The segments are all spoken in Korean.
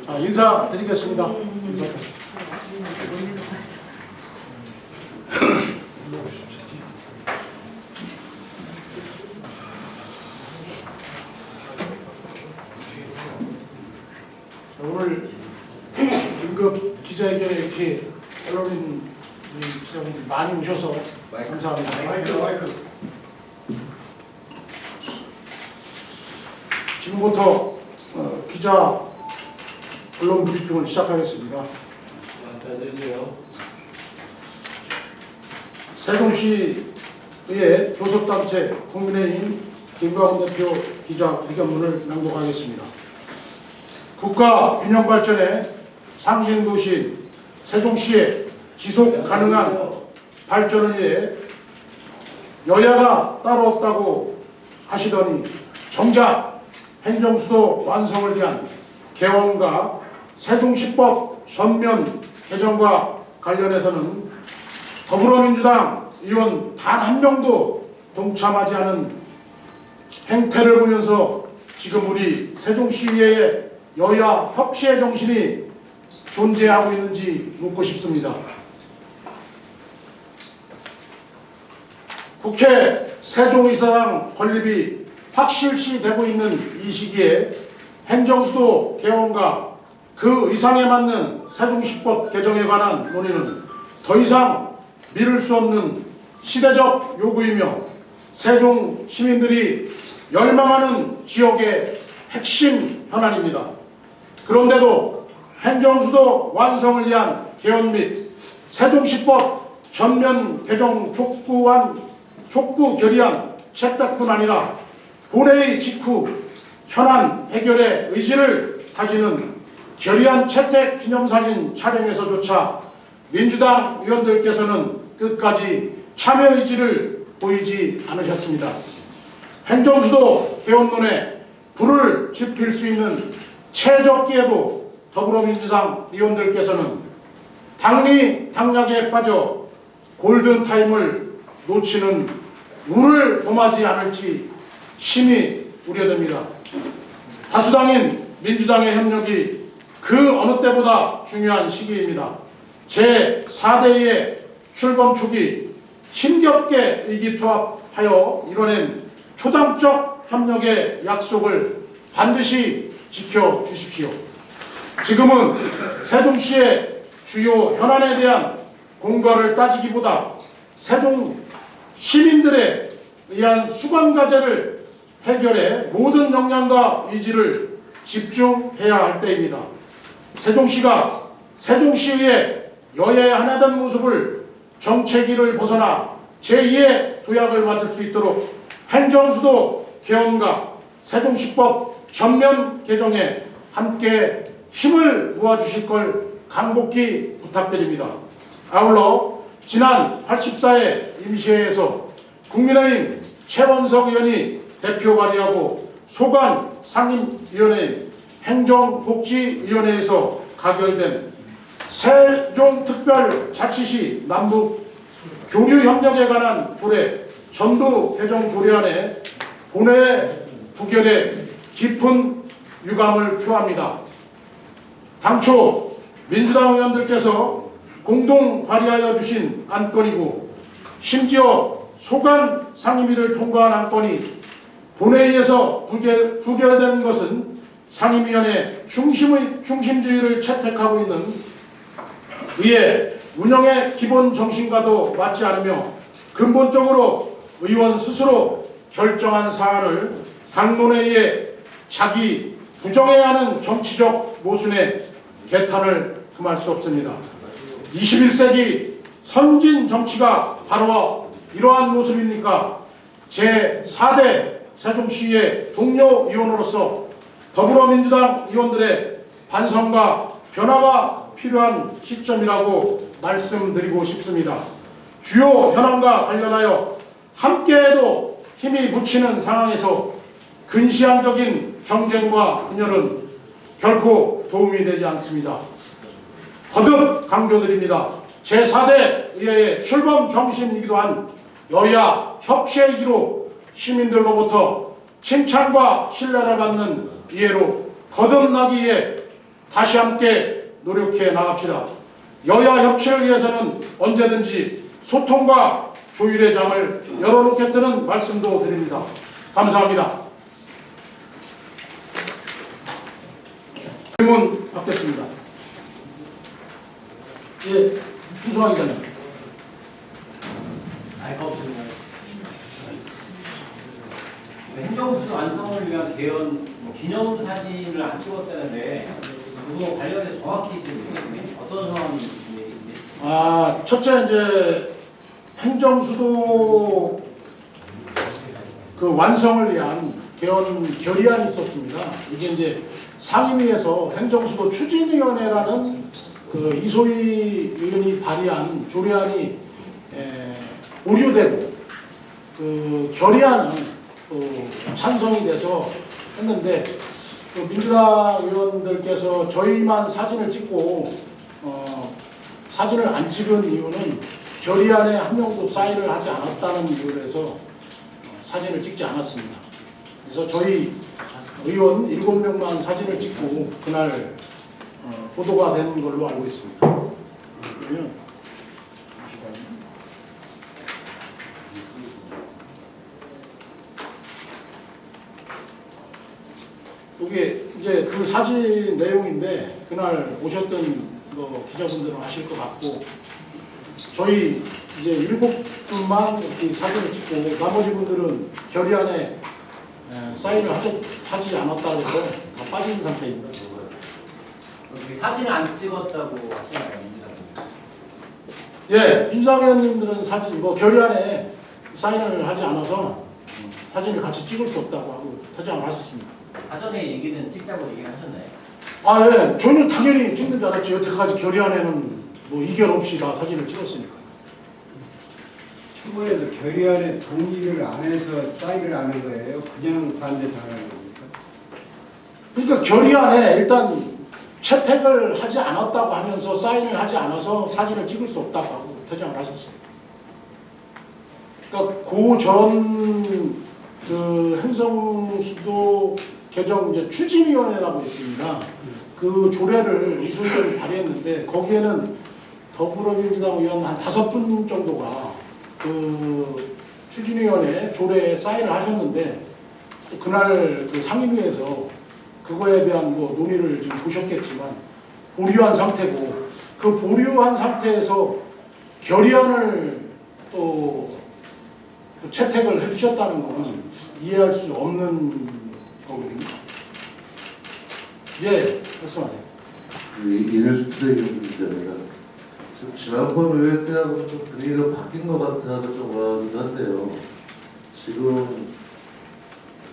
자, 인사드리겠습니다. 오늘 긴급 기자회견에 이렇게 언론인 기자분들 많이 오셔서 감사합니다. 마이크. 지금부터 기자 언론 브리핑을 시작하겠습니다. 앉으세요. 세종시의 교섭단체 국민의힘 김광훈 대표 기자회견문을 낭독하겠습니다. 국가 균형 발전의 상징도시 세종시의 지속 가능한 발전을 위해 여야가 따로 없다고 하시더니 정작 행정수도 완성을 위한 개원과 세종시법 전면 개정과 관련해서는 더불어민주당 의원 단 한 명도 동참하지 않은 행태를 보면서 지금 우리 세종시의회의 여야 협치의 정신이 존재하고 있는지 묻고 싶습니다. 국회 세종의사당 건립이 확실시되고 있는 이 시기에 행정수도 개원과 그 의상에 맞는 세종시법 개정에 관한 논의는 더 이상 미룰 수 없는 시대적 요구이며 세종 시민들이 열망하는 지역의 핵심 현안입니다. 그런데도 행정수도 완성을 위한 개헌 및 세종시법 전면 개정 촉구 결의안 채택뿐 아니라 본회의 직후 현안 해결의 의지를 다지는 결의안 채택 기념사진 촬영에서조차 민주당 의원들께서는 끝까지 참여 의지를 보이지 않으셨습니다. 행정수도 개헌론에 불을 지필 수 있는 최적기에도 더불어민주당 의원들께서는 당리 당략에 빠져 골든타임을 놓치는 운을 범하지 않을지 심히 우려됩니다. 다수당인 민주당의 협력이 그 어느 때보다 중요한 시기입니다. 제4대의 출범 초기 힘겹게 의기투합하여 이뤄낸 초당적 협력의 약속을 반드시 지켜주십시오. 지금은 세종시의 주요 현안에 대한 공과를 따지기보다 세종 시민들에 의한 수관과제를 해결해 모든 역량과 의지를 집중해야 할 때입니다. 세종시가 세종시의 여야에 하나된 모습을 정체기를 벗어나 제2의 도약을 맞을 수 있도록 행정수도 개헌과 세종시법 전면 개정에 함께 힘을 모아주실 걸 간곡히 부탁드립니다. 아울러 지난 84회 임시회에서 국민의힘 최원석 의원이 대표 발의하고 소관 상임위원회 행정복지위원회에서 가결된 세종특별자치시 남북 교류협력에 관한 조례 전두 개정 조례안에 본회 부결에 깊은 유감을 표합니다. 당초 민주당 의원들께서 공동 발의하여 주신 안건이고 심지어 소관 상임위를 통과한 안건이 본회의에서 부결되는 것은 상임위원회 중심주의를 채택하고 있는 의회 운영의 기본 정신과도 맞지 않으며 근본적으로 의원 스스로 결정한 사안을 당론회의에 자기 부정해야 하는 정치적 모순에 개탄을 금할 수 없습니다. 21세기 선진 정치가 바로 이러한 모습입니까? 제4대 세종시의 동료 의원으로서 더불어민주당 의원들의 반성과 변화가 필요한 시점이라고 말씀드리고 싶습니다. 주요 현안과 관련하여 함께해도 힘이 묻히는 상황에서 근시안적인 정쟁과 분열은 결코 도움이 되지 않습니다. 거듭 강조드립니다. 제4대 의회의 출범 정신이기도 한 여야 협치의 의지로 시민들로부터 칭찬과 신뢰를 받는 이해로 거듭나기 위해 다시 함께 노력해 나갑시다. 여야 협치를 위해서는 언제든지 소통과 조율의 장을 열어놓겠다는 말씀도 드립니다. 감사합니다. 질문 받겠습니다. 예, 후수환 기자님. 행정수도 완성을 위한 개헌 기념사진을 안 찍었다는데 그거 관련해 정확히 좀 어떤 상황인지 얘기인데. 첫째 이제 행정수도 그 완성을 위한 개헌 결의안이 있었습니다. 이게 이제 상임위에서 행정수도 추진위원회라는 그 이소희 의원이 발의한 조례안이 보류되고 그 결의안은 또 찬성이 돼서 했는데 그 민주당 의원들께서 저희만 사진을 찍고 사진을 안 찍은 이유는 결의안에 한 명도 사인을 하지 않았다는 이유로 해서 사진을 찍지 않았습니다. 그래서 저희 의원 7명만 사진을 찍고 그날 보도가 된 걸로 알고 있습니다. 그러면 이게 이제 그 사진 내용인데 그날 오셨던 기자분들은 아실 것 같고 저희 이제 7분만 이렇게 사진을 찍고 나머지 분들은 결의안에 사인을 하지 않았다 해서 다 빠진 상태입니다. 사진을 안 찍었다고 하시나요, 민주당? 예, 민주당 의원님들은 사진 결의안에 사인을 하지 않아서 사진을 같이 찍을 수 없다고 하고 퇴장을 하셨습니다. 사전에 얘기는 찍자고 얘기를 하셨나요? 예, 저는 당연히 찍는 줄 알았죠. 여태까지 결의안에는 이견 없이 다 사진을 찍었으니까. 추모에서 결의안에 동의를 안 해서 사인을 안 한 거예요? 그냥 반대 상하는 겁니까? 그러니까 결의안에 일단 채택을 하지 않았다고 하면서 사인을 하지 않아서 사진을 찍을 수 없다고 하고 퇴장을 하셨어요. 그러니까 고전 그 행정수도 개정 이제 추진위원회라고 있습니다. 그 조례를 이소희 의원이 발의했는데 거기에는 더불어민주당 의원 한 5분 정도가 그 추진위원회 조례에 사인을 하셨는데 그날 그 상임위에서 그거에 대한 논의를 지금 보셨겠지만 보류한 상태고 그 보류한 상태에서 결의안을 또 채택을 해주셨다는 것은 이해할 수 없는 거거든요. 예, 말씀하세요. 이ner수 투데이입니다. 지난번 의회 때하고 좀 분위기가 바뀐 것 같아서 좀 어하기도 한데요. 지금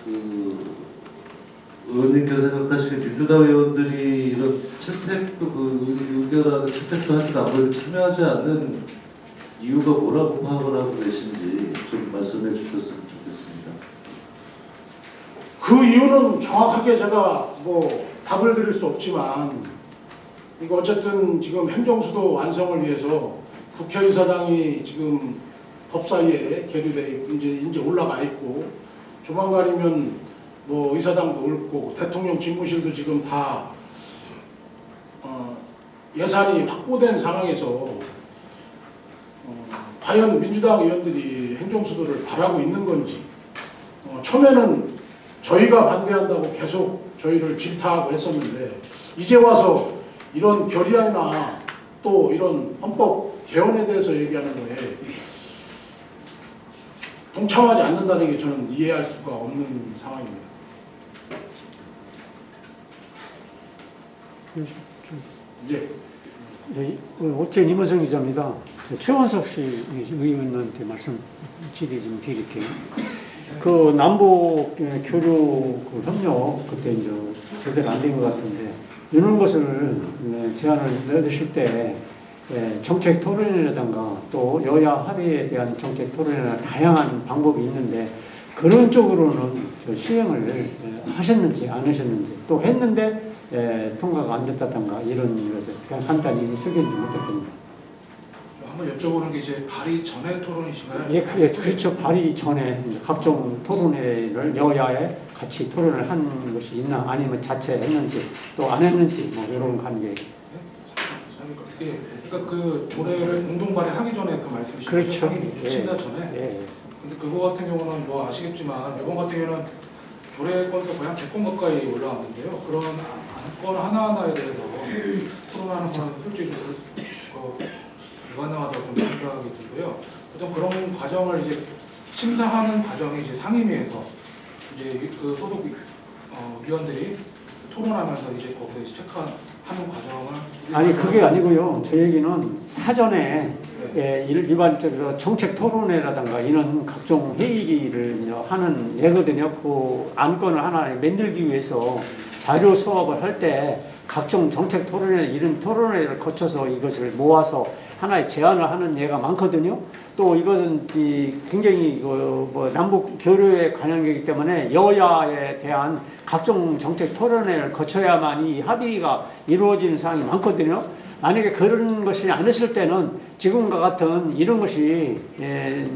그 의원님께서 생각하시기에 민주당 의원들이 이런 채택도 의결하는 채택도 하지 않고 참여하지 않는 이유가 뭐라고 파악을 하고 계신지 좀 말씀해 주셨으면 좋겠습니다. 그 이유는 정확하게 제가 답을 드릴 수 없지만 이거 어쨌든 지금 행정수도 완성을 위해서 국회의사당이 지금 법사위에 계류돼 있고 이제 올라가 있고 조만간이면 의사당도 옳고 대통령 집무실도 지금 다 예산이 확보된 상황에서 과연 민주당 의원들이 행정수도를 바라고 있는 건지 처음에는 저희가 반대한다고 계속 저희를 질타하고 했었는데 이제 와서 이런 결의안이나 또 이런 헌법 개헌에 대해서 얘기하는 거에 동참하지 않는다는 게 저는 이해할 수가 없는 상황입니다. 이제 오태인 임원성 기자입니다. 최원석 씨 의원한테 말씀 질의 좀 드릴게요. 그 남북 교류 그 협력 그때 이제 제대로 안 된 것 같은데 이런 것을 제안을 내주실 때 정책 토론이라든가 또 여야 합의에 대한 정책 토론이나 다양한 방법이 있는데 그런 쪽으로는 시행을 하셨는지 안 하셨는지 또 했는데 통과가 안 됐다든가 이런 것을 그냥 간단히 소개 좀 부탁드립니다. 한번 여쭤보는 게 이제 발의 전에 토론이신가요? 예, 그렇죠. 발의 전에 각종 토론회를 여야에 같이 토론을 한 것이 있나 아니면 자체했는지 또 안 했는지 뭐 이런 관계. 예, 그러니까 그 조례를 공동 발의하기 전에 그 말씀이시죠? 그렇죠. 상임위 예. 친다 전에. 예. 근데 그거 같은 경우는 뭐 아시겠지만 이번 같은 경우는 조례 건수 거의 한 100건 가까이 올라왔는데요. 그런 안건 하나하나에 대해서 토론하는 건 솔직히 좀 불가능하다고 좀 생각이 들고요. 보통 그런 과정을 이제 심사하는 과정이 이제 상임위에서 이제 그 소속 위원들이 토론하면서 이제 거기서 이제 체크하는 과정을 아니 그게 아니고요. 저 얘기는 사전에 일반적으로 정책 토론회라든가 이런 각종 회의를 하는 예거든요. 그 안건을 하나 만들기 위해서 자료 수업을 할 때 각종 정책 토론회 이런 토론회를 거쳐서 이것을 모아서 하나의 제안을 하는 예가 많거든요. 또 이것은 굉장히 뭐 남북 교류에 관한 거기 때문에 여야에 대한 각종 정책 토론회를 거쳐야만 이 합의가 이루어지는 사항이 많거든요. 만약에 그런 것이 안 했을 때는 지금과 같은 이런 것이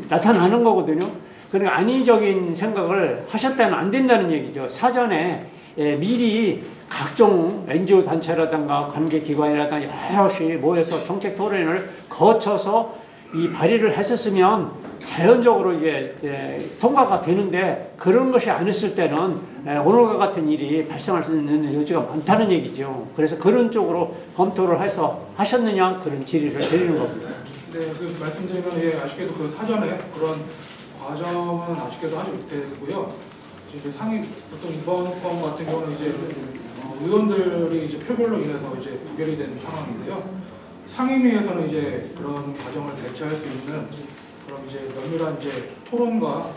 나타나는 거거든요. 그러니까 안의적인 생각을 하셨다면 안 된다는 얘기죠. 사전에 미리 각종 NGO 단체라든가 관계기관이라든가 여럿이 모여서 정책 토론을 거쳐서 이 발의를 했었으면 자연적으로 이게 통과가 되는데 그런 것이 안 했을 때는 오늘과 같은 일이 발생할 수 있는 여지가 많다는 얘기죠. 그래서 그런 쪽으로 검토를 해서 하셨느냐 그런 질의를 드리는 겁니다. 네, 그 말씀드리면 예, 아쉽게도 그 사전에 그런 과정은 아쉽게도 하지 못했고요. 이제 상임 보통 이번 건 같은 경우는 이제 의원들이 이제 표결로 인해서 이제 부결이 되는 상황인데요. 상임위에서는 이제 그런 과정을 대처할 수 있는 그런 이제 면밀한 이제 토론과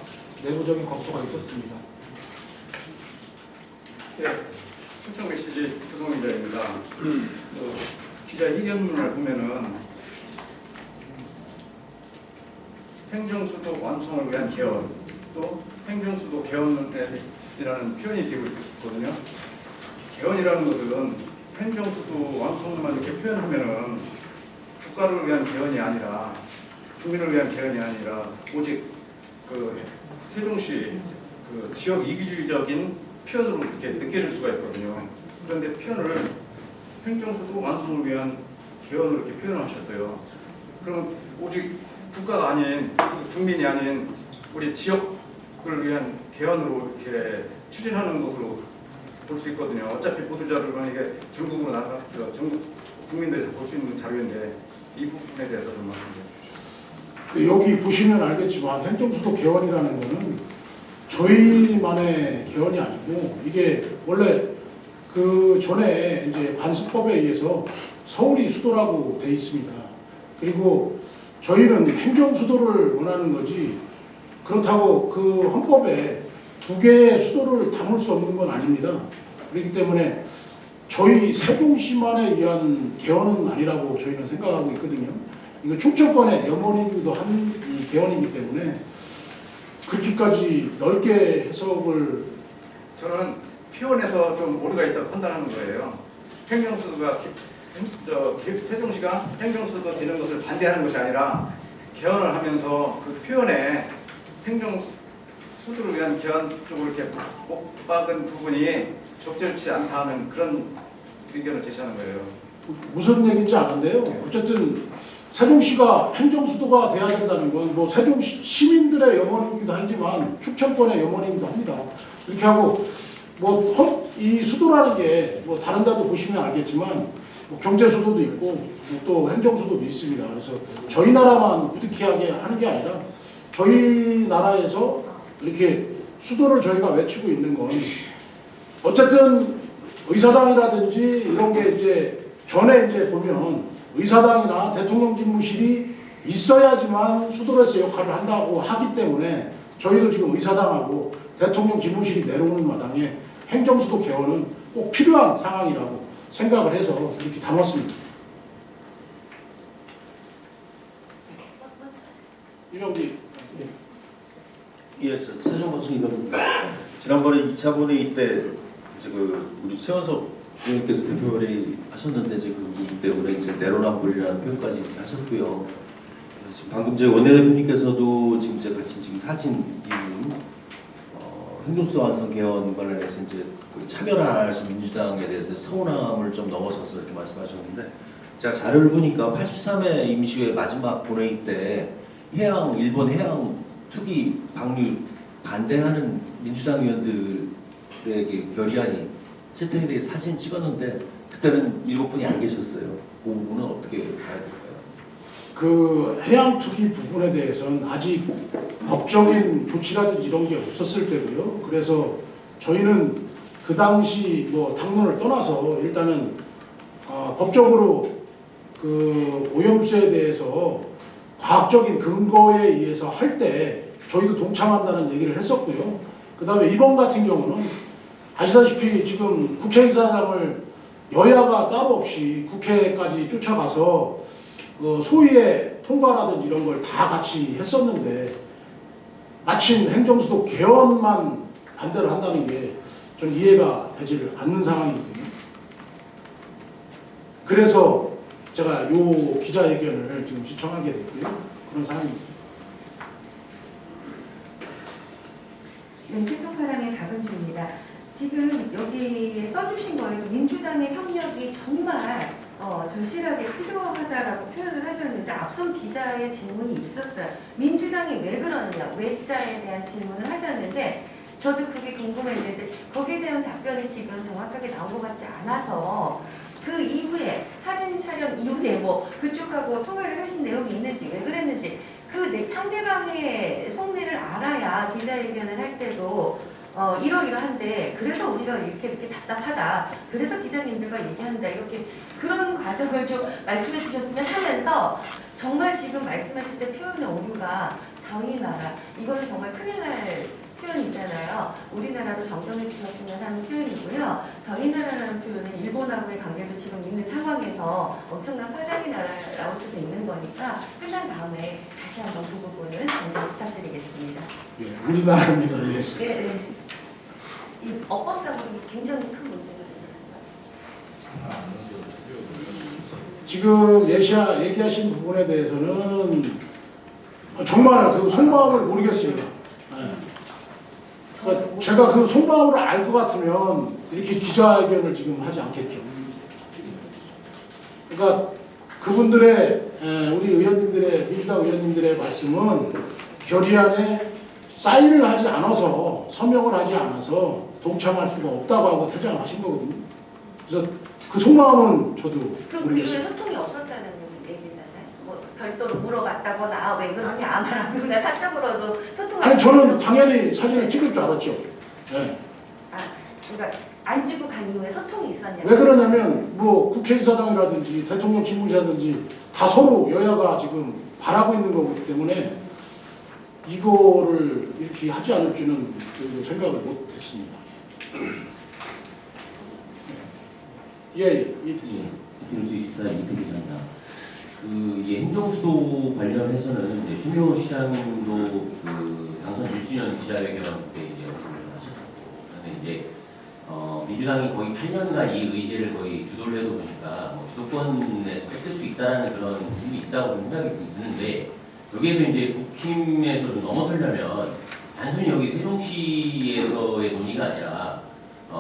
내부적인 검토가 있었습니다. 네, 충청 메시지 조성희 기자입니다. 기자 의견문을 보면은 행정수도 완성을 위한 개헌, 또 행정수도 개헌이라는 표현이 되고 있거든요. 개헌이라는 것은 행정수도 완성만 이렇게 표현하면은 국가를 위한 개헌이 아니라 국민을 위한 개헌이 아니라 오직 그 세종시 그 지역 이기주의적인 표현으로 이렇게 느껴질 수가 있거든요. 그런데 표현을 행정수도 완성을 위한 개헌으로 이렇게 표현하셨어요. 그럼 오직 국가가 아닌 국민이 아닌 우리 지역을 위한 개헌으로 이렇게 추진하는 것으로 볼 수 있거든요. 어차피 보도자료는 이게 전국으로 나가 전국 국민들에서 볼 수 있는 자료인데 이 부분에 대해서 좀 말씀해 주시죠. 여기 보시면 알겠지만 행정수도 개헌이라는 거는 저희만의 개헌이 아니고 이게 원래 그 전에 이제 관습법에 의해서 서울이 수도라고 돼 있습니다. 그리고 저희는 행정수도를 원하는 거지 그렇다고 그 헌법에 두 개의 수도를 담을 수 없는 건 아닙니다. 그렇기 때문에 저희 세종시만에 의한 개헌은 아니라고 저희는 생각하고 있거든요. 이거 충청권의 염원이기도 한 이 개헌이기 때문에 그렇게까지 넓게 해석을 저는 표현에서 좀 오류가 있다고 판단하는 거예요. 행정수도가 세종시가 행정수도 되는 것을 반대하는 것이 아니라 개헌을 하면서 그 표현에 행정수도를 위한 개헌 쪽으로 이렇게 못 박은 부분이 적절치 않다는 그런 의견을 제시하는 거예요. 무슨 얘기인지 아는데요. 어쨌든 세종시가 행정수도가 돼야 된다는 건 뭐 세종시 시민들의 염원이기도 하지만 충청권의 염원이기도 합니다. 이렇게 하고 뭐 이 수도라는 게 뭐 다른 데도 보시면 알겠지만 뭐 경제수도도 있고 또 행정수도도 있습니다. 그래서 저희 나라만 부득이하게 하는 게 아니라 저희 나라에서 이렇게 수도를 저희가 외치고 있는 건 어쨌든 의사당이라든지 이런 게 이제 전에 이제 보면 의사당이나 대통령 집무실이 있어야지만 수도로서 역할을 한다고 하기 때문에 저희도 지금 의사당하고 대통령 집무실이 내려오는 마당에 행정수도 개헌은 꼭 필요한 상황이라고 생각을 해서 이렇게 담았습니다. 이명기. 예, 세종방송 이겁니다. 지난번에 2차 본회의 때 이제 그 우리 최원석 의원께서 대표회의 하셨는데 이제 그 부분 때문에 이제 내로나 버리라는 표현까지 이제 하셨고요. 지금 방금 제 원내대표님께서도 지금 제가 같이 지금 사진 행정수도 완성 개헌 관련해서 이제 그 참여를 안 하신 민주당에 대해서 서운함을 좀 넘어서서 이렇게 말씀하셨는데 제가 자료를 보니까 83회 임시회 마지막 본회의 때 일본 해양 투기 방류 반대하는 민주당 의원들에게 결의안이 채택이 돼 사진 찍었는데 그때는 7분이 안 계셨어요. 그 부분은 어떻게 봐야 될까요? 그 해양 투기 부분에 대해서는 아직 법적인 조치라든지 이런 게 없었을 때고요. 그래서 저희는 그 당시 뭐 당론을 떠나서 일단은 법적으로 그 오염수에 대해서 과학적인 근거에 의해서 할 때 저희도 동참한다는 얘기를 했었고요. 그 다음에 이번 같은 경우는 아시다시피 지금 국회의사당을 여야가 따로 없이 국회까지 쫓아가서 그 소위의 통과라든지 이런 걸 다 같이 했었는데 마침 행정수도 개헌만 반대를 한다는 게 좀 이해가 되지를 않는 상황이거든요. 그래서 제가 요 기자회견을 지금 시청하게 됐고요. 그런 상황입니다. 네, 세종파랑의 박은주입니다. 지금 여기에 써주신 거에도 민주당의 협력이 정말 절실하게 필요하다라고 표현을 하셨는데 앞선 기자의 질문이 있었어요. 민주당이 왜 그러느냐, 왜자에 대한 질문을 하셨는데 저도 그게 궁금했는데 거기에 대한 답변이 지금 정확하게 나온 것 같지 않아서 그 이후에 사진 촬영 이후에 뭐 그쪽하고 통화를 하신 내용이 있는지 왜 그랬는지 그 상대방의 속내를 알아야 기자회견을 할 때도 이러이러한데 그래서 우리가 이렇게 답답하다. 그래서 기자님들과 얘기한다. 이렇게 그런 과정을 좀 말씀해 주셨으면 하면서 정말 지금 말씀하실 때 표현의 오류가 저희 나라 이거는 정말 큰일 날 표현이잖아요. 우리나라로 정정해 주셨으면 하는 표현이고요. 저희 나라라는 표현은 일본하고의 관계도 지금 있는 상황에서 엄청난 파장이 나올 수도 있는 거니까 끝난 다음에 다시 한번 그 부분은 정정 부탁드리겠습니다. 예, 우리나라입니다. 예. 네, 네. 이 업법상으로 굉장히 큰 문제가 됩니다. 지금 얘기하신 부분에 대해서는 정말 그 속마음을 모르겠습니다. 예. 그러니까 제가 그 속마음을 알 것 같으면 이렇게 기자회견을 지금 하지 않겠죠. 그러니까 그분들의 우리 의원님들의 민주당 의원님들의 말씀은 결의안에 사인을 하지 않아서 서명을 하지 않아서 동참할 수가 없다고 하고 퇴장을 하신 거거든요. 그래서 그 속마음은 저도 그럼 그 모르겠어요. 이후에 소통이 없었다는 얘기잖아요. 뭐 별도로 물어봤다거나 왜 그러냐 아마라거나 사적으로도 소통을 아니 저는 당연히 사진을 찍을 줄 알았죠. 네. 그러니까 안 찍고 간 이후에 소통이 있었냐고. 왜 그러냐면 뭐 국회의사당이라든지 대통령 집무실이라든지 다 서로 여야가 지금 바라고 있는 거기 때문에 이거를 이렇게 하지 않을 줄은 생각을 못했습니다. 예. 뉴스 24 이태기 기자입니다. 이 행정수도 관련해서는 이제 최명호 시장도 그 당선 1주년 기자회견 때 이제 말씀을 하셨었고, 그다음에 이제 민주당이 거의 8년간 이 의제를 거의 주도를 해도 보니까 뭐 주도권에서 뺏길 수 있다는 그런 부분이 있다고 생각이 드는데, 여기에서 이제 국힘에서 좀 넘어서려면 단순히 여기 세종시에서의 논의가 아니라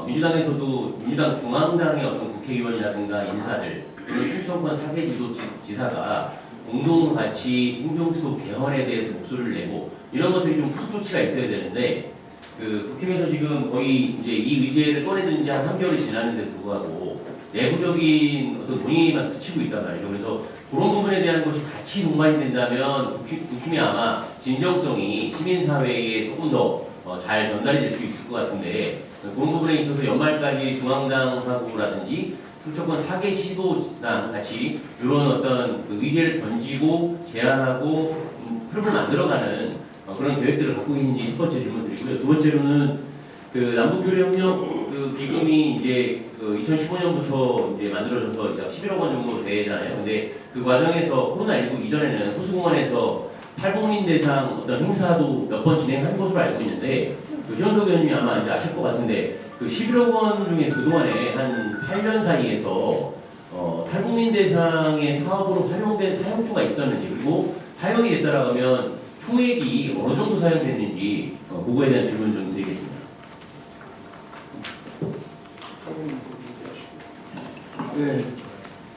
민주당에서도 민주당 중앙당의 어떤 국회의원이라든가 인사들, 그리고 충청권 사개 지사가 공동 같이 행정수도 개헌에 대해서 목소리를 내고 이런 것들이 좀 후속 조치가 있어야 되는데, 그 국힘에서 지금 거의 이제 이 의제를 꺼내든 지 한 3개월이 지났는데도 불구하고 내부적인 어떤 논의만 그치고 있단 말이죠. 그래서 그런 부분에 대한 것이 같이 동반이 된다면 국힘이 아마 진정성이 시민사회에 조금 더 잘 전달이 될 수 있을 것 같은데, 그런 부분에 있어서 연말까지 중앙당하고라든지 충청권 4개 시도랑 같이 이런 어떤 그 의제를 던지고 제안하고 흐름을 만들어가는 그런 계획들을 갖고 계신지 첫 번째 질문 드리고요. 두 번째로는 그 남북교류협력 그 기금이 이제 그 2015년부터 이제 만들어져서 약 11억 원 정도 되잖아요. 근데 그 과정에서 코로나19 이전에는 호수공원에서 탈북민 대상 어떤 행사도 몇 번 진행한 것으로 알고 있는데, 그 최원석 의원님이 아마 이제 아실 것 같은데, 그 11억 원 중에서 그동안에 한 8년 사이에서 탈북민 대상의 사업으로 활용된 사용주가 있었는지, 그리고 사용이 됐다라고 하면 총액이 어느 정도 사용됐는지 그거에 대한 질문 좀 드리겠습니다. 네,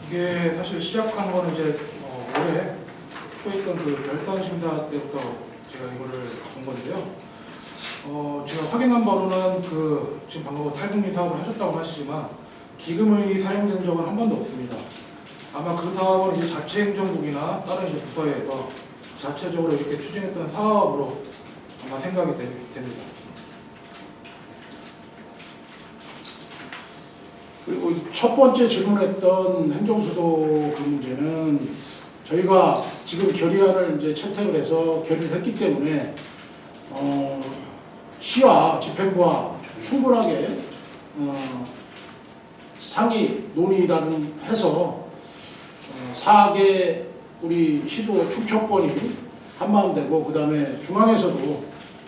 이게 사실 시작한 거는 이제 올해 초에 있던 그 결산 심사 때부터 제가 이거를 본 건데요. 제가 확인한 바로는 그 지금 방금 탈북민 사업을 하셨다고 하시지만 기금이 사용된 적은 한 번도 없습니다. 아마 그 사업은 이제 자치행정국이나 다른 이제 부서에서 자체적으로 이렇게 추진했던 사업으로 아마 생각이 됩니다. 그리고 첫 번째 질문했던 행정수도 그 문제는 저희가 지금 결의안을 이제 채택을 해서 결의를 했기 때문에 시와 집행부와 충분하게 상의 논의라는 해서 4개 우리 시도 충청권이 한마음되고 그 다음에 중앙에서도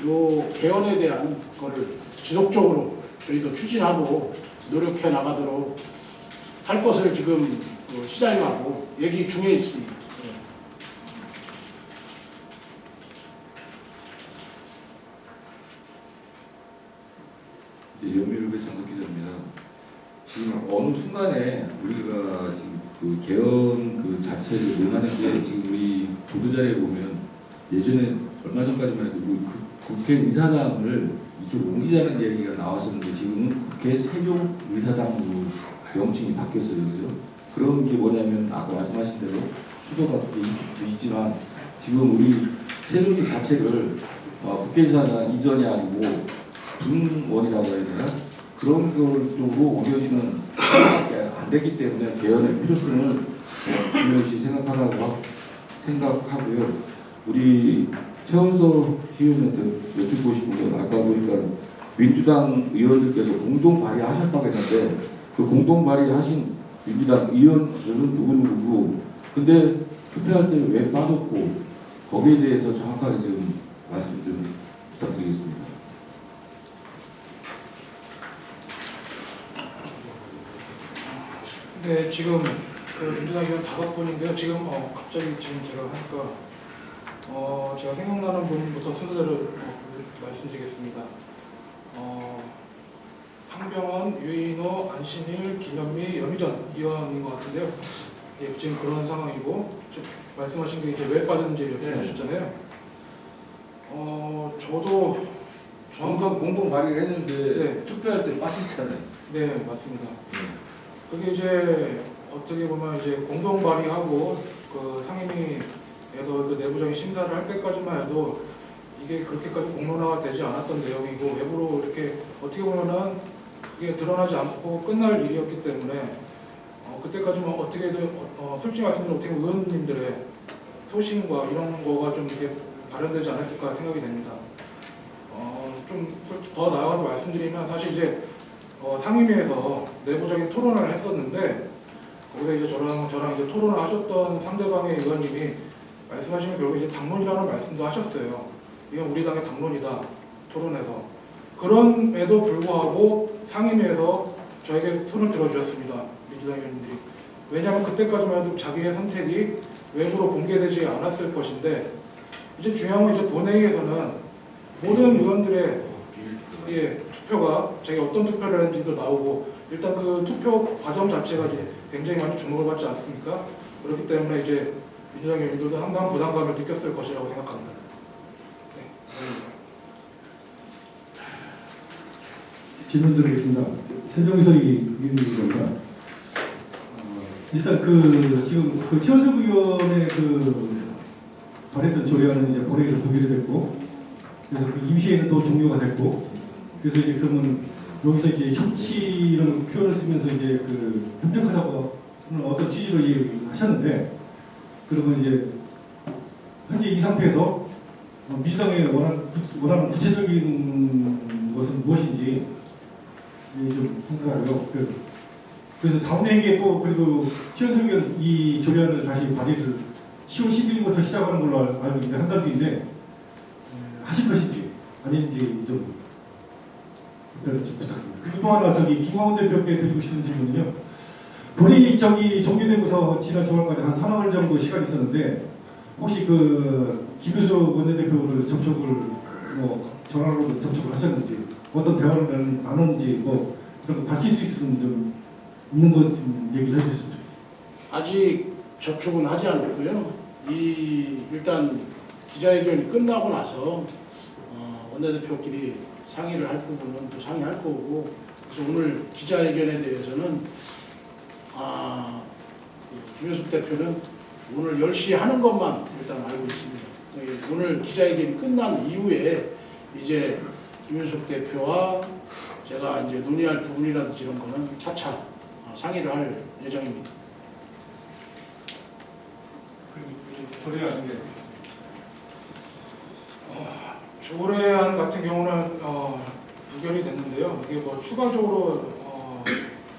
요 개헌에 대한 거를 지속적으로 저희도 추진하고 노력해 나가도록 할 것을 지금 시장님하고 얘기 중에 있습니다. 연미르배 전국 기자입니다. 지금 어느 순간에 우리가 지금 그 개헌 그 자체를 논하는 게 지금 우리 보도자료에 보면 예전에 얼마 전까지만 해도 그 국회의사당을 이쪽 옮기자는 얘기가 나왔었는데 지금은 국회 세종의사당으로 명칭이 바뀌었어요. 그죠? 그런 게 뭐냐면 아까 말씀하신 대로 수도가 있지만 지금 우리 세종시 자체를 국회의사당 이전이 아니고 분원이라고 해야 되나? 그런 걸 쪽으로 옮겨지는 수밖에 안 되기 때문에 개헌의 필요성을 중요시 생각하고요. 우리 최원석 의원한테 여쭙고 싶은 건 아까 보니까 민주당 의원들께서 공동 발의하셨다고 했는데 그 공동 발의하신 민주당 의원들은 누구누구고 근데 투표할 때 왜 빠졌고 거기에 대해서 정확하게 지금 말씀 좀 부탁드리겠습니다. 네, 지금 그 민주당 의원 5분인데요. 지금 갑자기 지금 제가 하니까 제가 생각나는 분부터 순서대로 말씀드리겠습니다. 황병원, 유인호, 안신일, 김현미, 염희전 의원인 것 같은데요. 예, 지금 그런 상황이고 지금 말씀하신 게 이제 왜 빠졌는지 말씀하셨잖아요. 저도 정확한 공동 발의를 했는데 네. 투표할 때 빠졌잖아요. 네, 맞습니다. 그게 이제 어떻게 보면 이제 공동 발의하고 그 상임위에서 그 내부적인 심사를 할 때까지만 해도 이게 그렇게까지 공론화가 되지 않았던 내용이고 외부로 이렇게 어떻게 보면은 그게 드러나지 않고 끝날 일이었기 때문에 그때까지만 어떻게든 솔직히 말씀드리면 어떻게 의원님들의 소신과 이런 거가 좀 이렇게 발현되지 않았을까 생각이 됩니다. 좀 더 나아가서 말씀드리면 사실 이제 상임위에서 내부적인 토론을 했었는데 거기서 이제 저랑 이제 토론을 하셨던 상대방의 의원님이 말씀하시면 결국 이제 당론이라는 말씀도 하셨어요. 이건 우리 당의 당론이다 토론에서. 그럼에도 불구하고 상임위에서 저에게 손을 들어주셨습니다. 민주당 의원님들이. 왜냐하면 그때까지만 해도 자기의 선택이 외부로 공개되지 않았을 것인데 이제 중요한 건 이제 본회의에서는 모든 의원들의 투표가 자기가 어떤 투표를 했는지도 나오고 일단 그 투표 과정 자체가 이제 굉장히 많이 주목을 받지 않습니까? 그렇기 때문에 이제 민주당 의원들도 상당한 부담감을 느꼈을 것이라고 생각합니다. 네. 질문 드리겠습니다. 세종의석이 의원님입니다. 일단 그 지금 그 최원석 의원의 그 발의했던 조례안은 이제 본회의에서 부결이 됐고, 그래서 그 임시회는 또 종료가 됐고, 그래서 이제 그러면 여기서 이제 협치 이런 표현을 쓰면서 이제 그 협력하자고 어떤 취지로 하셨는데, 그러면 이제 현재 이 상태에서 민주당이 원하는 구체적인 것은 무엇인지 좀 궁금하고요. 그래서 다음 회기에 또 그리고 최원석 의원 이 조례안을 다시 발의를 10월 11일부터 시작하는 걸로 알고 있는데 한 달 뒤인데 하실 것인지 아닌지 좀 부탁드립니다. 그리고 또 하나 김광훈 대표께 드리고 싶은 질문은요. 본인이 종료되고서 지난 주말까지 한 3월 정도 시간이 있었는데 혹시 그 김유석 원내대표를 접촉을 전화로 접촉을 하셨는지 어떤 대화를 나눴는지 그런 거 밝힐 수 있으면 좀 있는 것 좀 얘기를 해주셨으면 좋겠어요. 아직 접촉은 하지 않았고요. 일단 기자회견이 끝나고 나서 원내대표끼리 상의를 할 부분은 또 상의할 거고, 그래서 오늘 기자회견에 대해서는 김현숙 대표는 오늘 10시에 하는 것만 일단 알고 있습니다. 오늘 기자회견이 끝난 이후에 이제 김현숙 대표와 제가 이제 논의할 부분이라든지 이런 거는 차차 상의를 할 예정입니다. 조례안 게 조례안 같은 경우는 부결이 됐는데요. 이게 뭐 추가적으로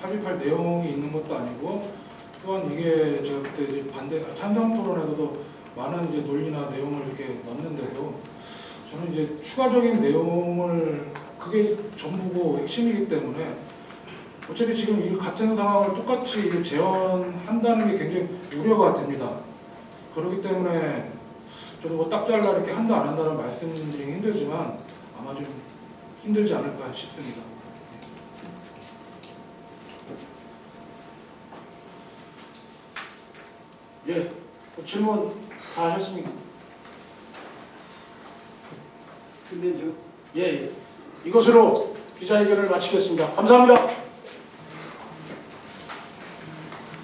삽입할 내용이 있는 것도 아니고, 또한 이게 제가 그때 이제 찬성 토론에서도 많은 이제 논리나 내용을 이렇게 넣는데도 저는 이제 추가적인 내용을 그게 전부고 핵심이기 때문에 어차피 지금 이 같은 상황을 똑같이 재현한다는 게 굉장히 우려가 됩니다. 그렇기 때문에 저도 뭐 딱 잘라 이렇게 한다 안 한다는 말씀드리기 힘들지만 아마 좀 힘들지 않을까 싶습니다. 예, 질문 다 하셨습니까? 끝내죠. 예, 이것으로 기자회견을 마치겠습니다. 감사합니다.